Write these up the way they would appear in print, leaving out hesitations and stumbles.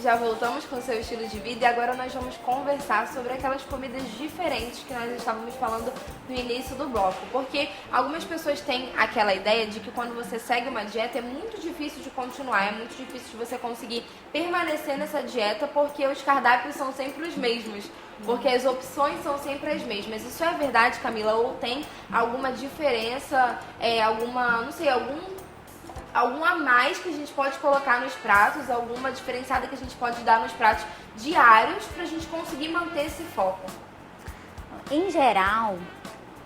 Já voltamos com o seu estilo de vida e agora nós vamos conversar sobre aquelas comidas diferentes que nós estávamos falando no início do bloco. Porque algumas pessoas têm aquela ideia de que quando você segue uma dieta é muito difícil de continuar, é muito difícil de você conseguir permanecer nessa dieta porque os cardápios são sempre os mesmos. Porque as opções são sempre as mesmas. Isso é verdade, Camila? Ou tem alguma diferença, algum a mais que a gente pode colocar nos pratos, alguma diferenciada que a gente pode dar nos pratos diários para a gente conseguir manter esse foco? Em geral,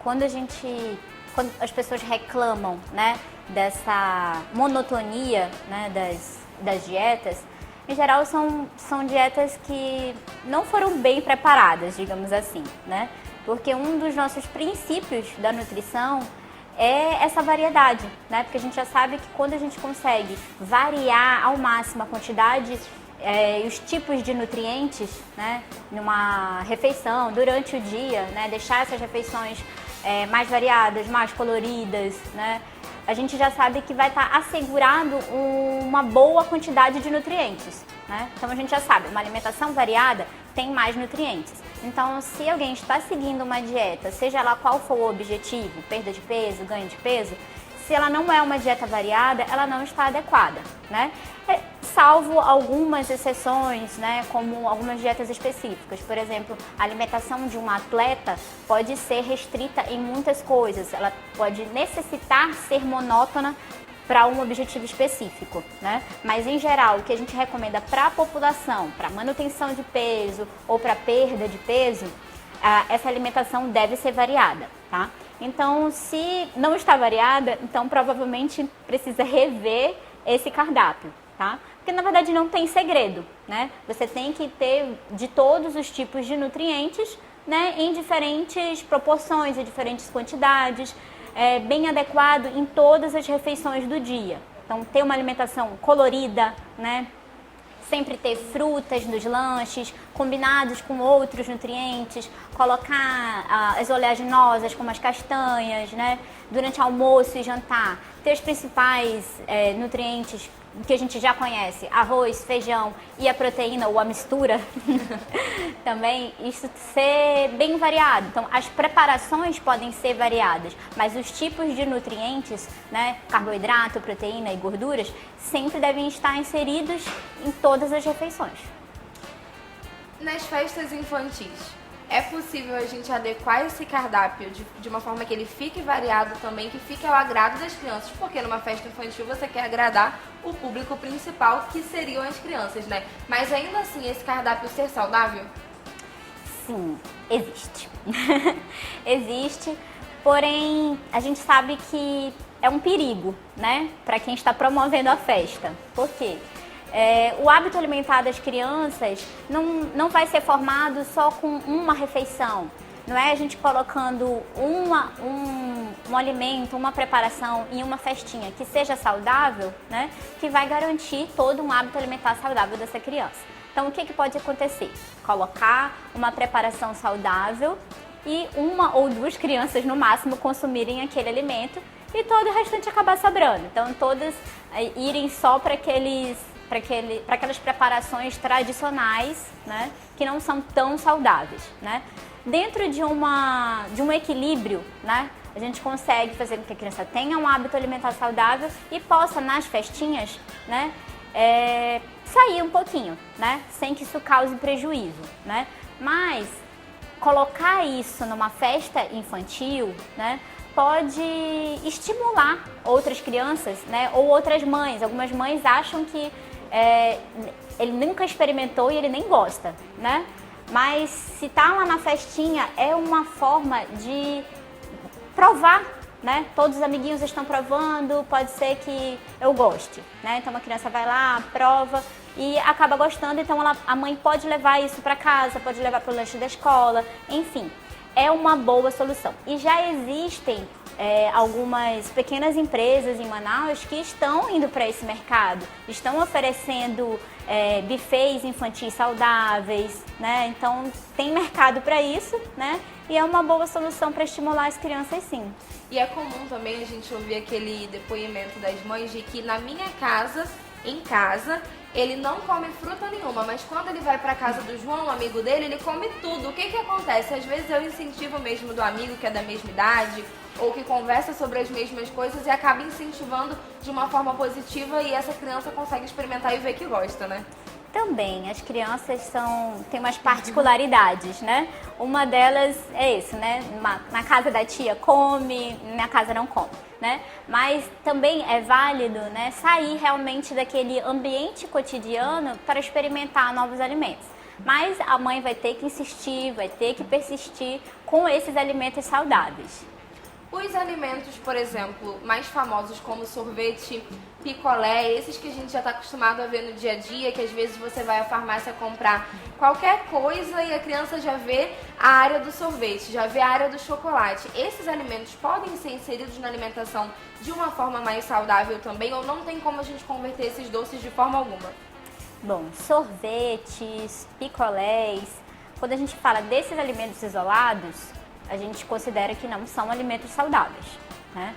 quando as pessoas reclamam, né, dessa monotonia, né, das dietas, em geral são dietas que não foram bem preparadas, digamos assim, né? Porque um dos nossos princípios da nutrição é essa variedade, né? Porque a gente já sabe que quando a gente consegue variar ao máximo a quantidade e os tipos de nutrientes, né, numa refeição, durante o dia, né, deixar essas refeições mais variadas, mais coloridas, né, a gente já sabe que vai estar assegurado uma boa quantidade de nutrientes, né? Então a gente já sabe, uma alimentação variada tem mais nutrientes. Então, se alguém está seguindo uma dieta, seja lá qual for o objetivo, perda de peso, ganho de peso, se ela não é uma dieta variada, ela não está adequada, né? Salvo algumas exceções, né, como algumas dietas específicas. Por exemplo, a alimentação de um atleta pode ser restrita em muitas coisas, ela pode necessitar ser monótona para um objetivo específico, né? Mas em geral, o que a gente recomenda para a população, para manutenção de peso ou para perda de peso, essa alimentação deve ser variada, tá? Então, se não está variada, então provavelmente precisa rever esse cardápio, tá? Porque na verdade não tem segredo, né? Você tem que ter de todos os tipos de nutrientes, né, em diferentes proporções, em diferentes quantidades, bem adequado em todas as refeições do dia. Então, ter uma alimentação colorida, né? Sempre ter frutas nos lanches, combinados com outros nutrientes, colocar as oleaginosas, como as castanhas, né? Durante almoço e jantar, ter os principais nutrientes que a gente já conhece, arroz, feijão e a proteína ou a mistura, também, isso ser bem variado. Então, as preparações podem ser variadas, mas os tipos de nutrientes, né, carboidrato, proteína e gorduras, sempre devem estar inseridos em todas as refeições. Nas festas infantis, é possível a gente adequar esse cardápio de uma forma que ele fique variado também, que fique ao agrado das crianças, porque numa festa infantil você quer agradar o público principal, que seriam as crianças, né? Mas ainda assim, esse cardápio ser saudável? Sim, existe. Existe, porém a gente sabe que é um perigo, né, para quem está promovendo a festa. Por quê? O hábito alimentar das crianças não vai ser formado só com uma refeição. Não é a gente colocando um alimento, uma preparação em uma festinha que seja saudável, né, que vai garantir todo um hábito alimentar saudável dessa criança. Então, o que pode acontecer? Colocar uma preparação saudável e uma ou duas crianças, no máximo, consumirem aquele alimento e todo o restante acabar sobrando. Então, todas irem só para aquelas preparações tradicionais, né, que não são tão saudáveis, né? Dentro de um equilíbrio, né, a gente consegue fazer com que a criança tenha um hábito alimentar saudável e possa, nas festinhas, né, sair um pouquinho, né, sem que isso cause prejuízo, né? Mas colocar isso numa festa infantil, né, pode estimular outras crianças, né, ou outras mães. Algumas mães acham que ele nunca experimentou e ele nem gosta, né? Mas se tá lá na festinha, é uma forma de provar, né? Todos os amiguinhos estão provando, pode ser que eu goste, né? Então uma criança vai lá, prova e acaba gostando, então a mãe pode levar isso para casa, pode levar para o lanche da escola, enfim, é uma boa solução. E já existem algumas pequenas empresas em Manaus que estão indo para esse mercado, estão oferecendo buffets infantis saudáveis, né? Então tem mercado para isso, né? E é uma boa solução para estimular as crianças, sim. E é comum também a gente ouvir aquele depoimento das mães de que na minha casa, em casa, ele não come fruta nenhuma, mas quando ele vai para casa do João, um amigo dele, ele come tudo. O que acontece? Às vezes é o incentivo mesmo do amigo que é da mesma idade, ou que conversa sobre as mesmas coisas e acaba incentivando de uma forma positiva e essa criança consegue experimentar e ver que gosta, né? Também, as crianças têm umas particularidades, né? Uma delas é isso, né? Na casa da tia come, na casa não come, né? Mas também é válido, né, sair realmente daquele ambiente cotidiano para experimentar novos alimentos. Mas a mãe vai ter que insistir, vai ter que persistir com esses alimentos saudáveis. Os alimentos, por exemplo, mais famosos como sorvete, picolé, esses que a gente já está acostumado a ver no dia a dia, que às vezes você vai à farmácia comprar qualquer coisa e a criança já vê a área do sorvete, já vê a área do chocolate. Esses alimentos podem ser inseridos na alimentação de uma forma mais saudável também ou não tem como a gente converter esses doces de forma alguma? Bom, sorvetes, picolés, quando a gente fala desses alimentos isolados, a gente considera que não são alimentos saudáveis, né?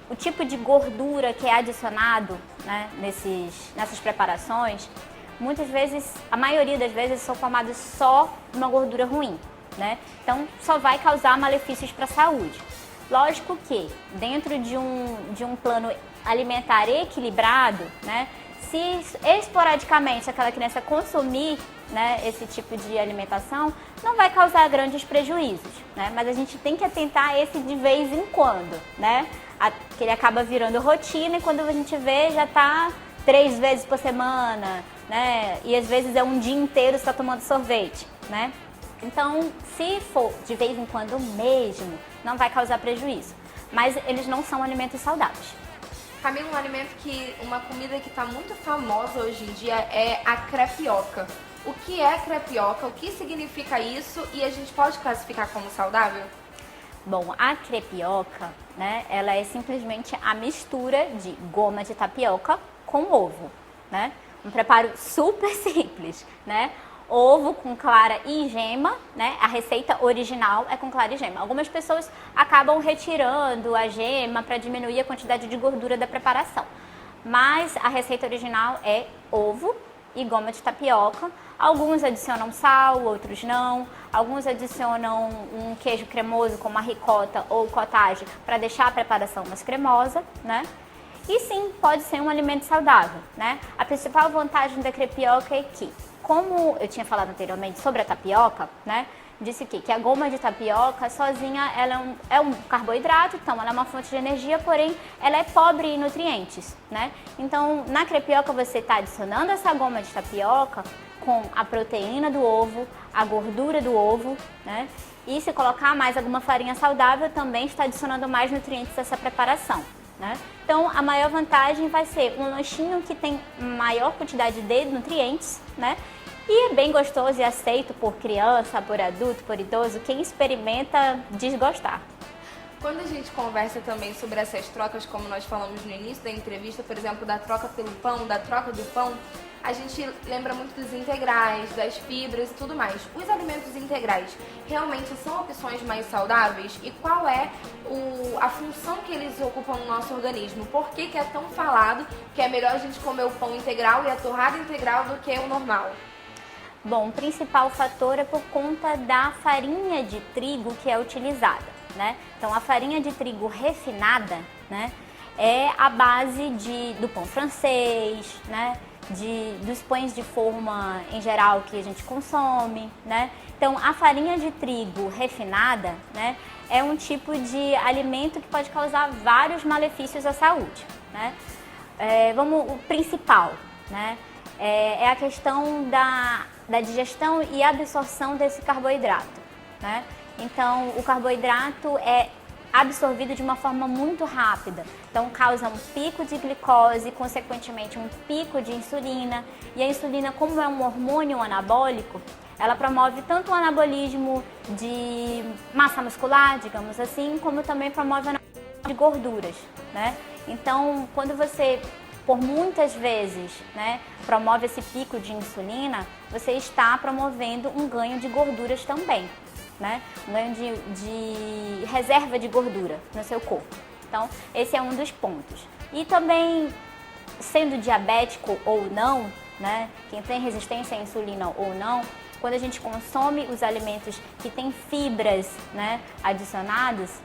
O tipo de gordura que é adicionado, né, nessas preparações, muitas vezes, a maioria das vezes, são formados só uma gordura ruim, né? Então, só vai causar malefícios para a saúde. Lógico que, dentro de um plano alimentar equilibrado, né, se esporadicamente aquela criança consumir, né, esse tipo de alimentação, não vai causar grandes prejuízos, né? Mas a gente tem que atentar a esse de vez em quando, né? Que ele acaba virando rotina e quando a gente vê já está 3 vezes por semana, né? E às vezes é um dia inteiro só tomando sorvete, né? Então, se for de vez em quando mesmo, não vai causar prejuízo. Mas eles não são alimentos saudáveis. Camila, uma comida que está muito famosa hoje em dia é a crepioca. O que é crepioca? O que significa isso? E a gente pode classificar como saudável? Bom, a crepioca, né, ela é simplesmente a mistura de goma de tapioca com ovo, né? Um preparo super simples, né? Ovo com clara e gema, né? A receita original é com clara e gema. Algumas pessoas acabam retirando a gema para diminuir a quantidade de gordura da preparação. Mas a receita original é ovo e goma de tapioca. Alguns adicionam sal, outros não. Alguns adicionam um queijo cremoso como a ricota ou cottage para deixar a preparação mais cremosa, né? E sim, pode ser um alimento saudável, né? A principal vantagem da crepioca é que, como eu tinha falado anteriormente sobre a tapioca, né? Disse que a goma de tapioca sozinha ela é um carboidrato, então ela é uma fonte de energia, porém ela é pobre em nutrientes, né? Então na crepioca você está adicionando essa goma de tapioca com a proteína do ovo, a gordura do ovo, né? E se colocar mais alguma farinha saudável também está adicionando mais nutrientes a essa preparação, né? Então a maior vantagem vai ser um lanchinho que tem maior quantidade de nutrientes, né? E é bem gostoso e aceito por criança, por adulto, por idoso. Quem experimenta diz gostar. Quando a gente conversa também sobre essas trocas, como nós falamos no início da entrevista, por exemplo, da troca pelo pão, da troca do pão, a gente lembra muito dos integrais, das fibras e tudo mais. Os alimentos integrais realmente são opções mais saudáveis? E qual é a função que eles ocupam no nosso organismo? Por que é tão falado que é melhor a gente comer o pão integral e a torrada integral do que o normal? Bom, o principal fator é por conta da farinha de trigo que é utilizada, né? Então, a farinha de trigo refinada, né, é a base do pão francês, né, dos pães de forma em geral que a gente consome, né? Então, a farinha de trigo refinada, né, é um tipo de alimento que pode causar vários malefícios à saúde, né? O principal, né, é a questão da digestão e absorção desse carboidrato, né? Então, o carboidrato é absorvido de uma forma muito rápida, então causa um pico de glicose, consequentemente um pico de insulina, e a insulina, como é um hormônio anabólico, Ela promove tanto o anabolismo de massa muscular, digamos assim, como também promove o anabolismo de gorduras, né? Então, quando você, por muitas vezes, né, promove esse pico de insulina, você está promovendo um ganho de gorduras também, né? Um ganho de reserva de gordura no seu corpo. Então, esse é um dos pontos. E também, sendo diabético ou não, né, quem tem resistência à insulina ou não, quando a gente consome os alimentos que têm fibras, né, adicionadas,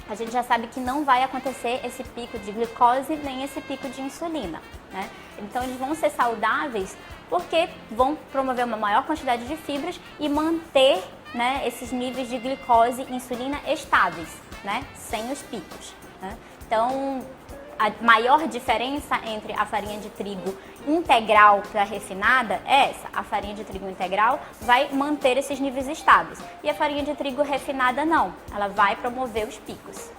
a gente já sabe que não vai acontecer esse pico de glicose nem esse pico de insulina, né? Então eles vão ser saudáveis porque vão promover uma maior quantidade de fibras e manter, né, esses níveis de glicose e insulina estáveis, né, sem os picos, né? Então, a maior diferença entre a farinha de trigo integral para refinada é essa. A farinha de trigo integral vai manter esses níveis estáveis e a farinha de trigo refinada não. Ela vai promover os picos.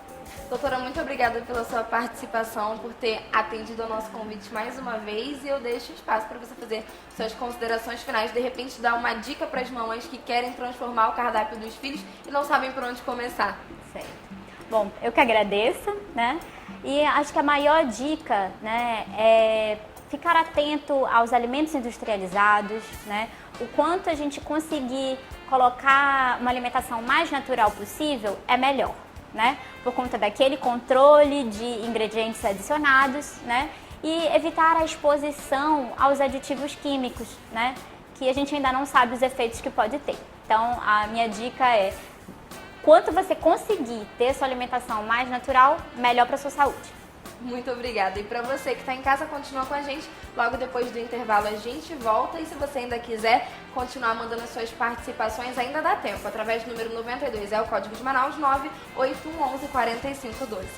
Doutora, muito obrigada pela sua participação, por ter atendido ao nosso convite mais uma vez, e eu deixo espaço para você fazer suas considerações finais, de repente dar uma dica para as mamães que querem transformar o cardápio dos filhos e não sabem por onde começar. Certo. Bom, eu que agradeço, né? E acho que a maior dica, né, é ficar atento aos alimentos industrializados, né? O quanto a gente conseguir colocar uma alimentação mais natural possível é melhor, né? Por conta daquele controle de ingredientes adicionados, né? E evitar a exposição aos aditivos químicos, né? Que a gente ainda não sabe os efeitos que pode ter. Então, a minha dica é: quanto você conseguir ter sua alimentação mais natural, melhor para sua saúde. Muito obrigada. E para você que está em casa, continua com a gente. Logo depois do intervalo a gente volta. E se você ainda quiser continuar mandando as suas participações, ainda dá tempo. Através do número 92, é o código de Manaus, 98111 4512.